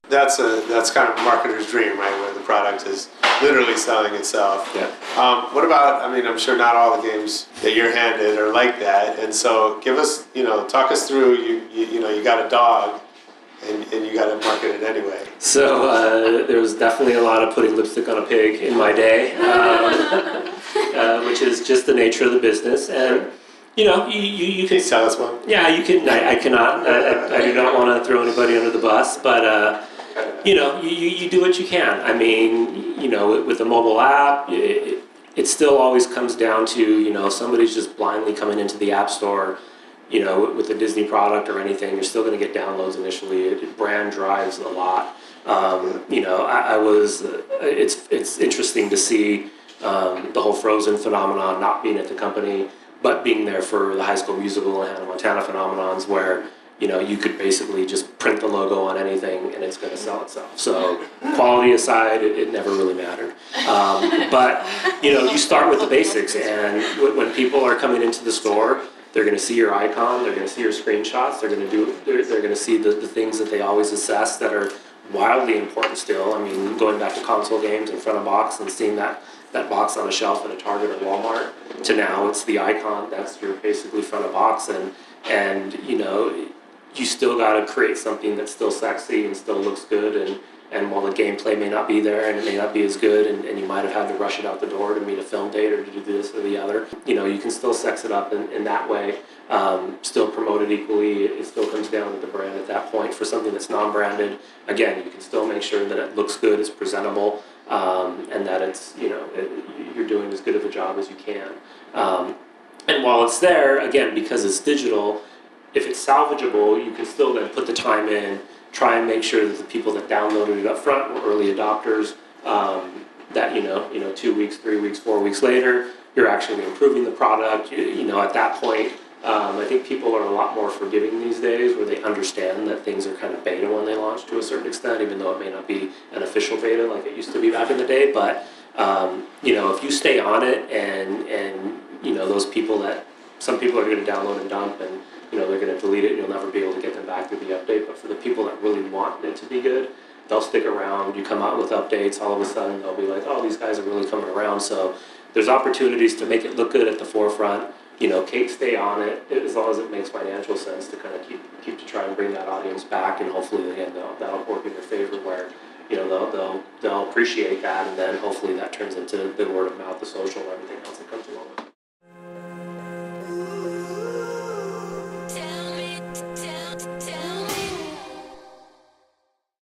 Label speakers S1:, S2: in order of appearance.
S1: That's kind of a marketer's dream, right? Where the product is literally selling itself.
S2: Yeah.
S1: What about? I mean, I'm sure not all the games that you're handed are like that. And so, give us, talk us through. You got a dog, and you got to market it anyway.
S2: So there was definitely a lot of putting lipstick on a pig in my day, which is just the nature of the business. And you
S1: Can you tell us one?
S2: Yeah, you can. I cannot. I do not want to throw anybody under the bus, but you do what you can. I mean, with the mobile app, it still always comes down to somebody's just blindly coming into the app store, with a Disney product or anything. You're still going to get downloads initially. Brand drives a lot. It's interesting to see the whole Frozen phenomenon not being at the company, but being there for the High School Musical and Hannah Montana phenomenons, where you could basically just print the logo on anything and it's going to sell itself. So quality aside, it never really mattered. But you start with the basics, and when people are coming into the store, they're going to see your icon, they're going to see your screenshots, they're going to see the things that they always assess that are wildly important still. I mean, going back to console games in front of box and seeing that box on a shelf at a Target or Walmart, to now it's the icon, that's your basically front of box, and you still got to create something that's still sexy and still looks good, and while the gameplay may not be there and it may not be as good, and you might have had to rush it out the door to meet a film date or to do this or the other, you can still sex it up in that way, still promote it equally. It still comes down to the brand at that point. For something that's non-branded, again, you can still make sure that it looks good, it's presentable, and that it's, you're doing as good of a job as you can. And while it's there, again, because it's digital, if it's salvageable, you can still then put the time in, try and make sure that the people that downloaded it up front were early adopters, that 2 weeks, 3 weeks, 4 weeks later, you're actually improving the product. At that point, I think people are a lot more forgiving these days, where they understand that things are kind of beta when they launch to a certain extent, even though it may not be an official beta like it used to be back in the day. But if you stay on it, and those people that some people are going to download and dump, and they're going to delete it, and you'll never be able to get them back through the update. But for the people that really want it to be good, they'll stick around. You come out with updates, all of a sudden they'll be like, oh, these guys are really coming around. So there's opportunities to make it look good at the forefront. Kate, stay on it as long as it makes financial sense to kind of keep to try and bring that audience back, and hopefully again that'll work in your favor, where they'll appreciate that, and then hopefully that turns into the word of mouth, the social, and everything else that comes with it.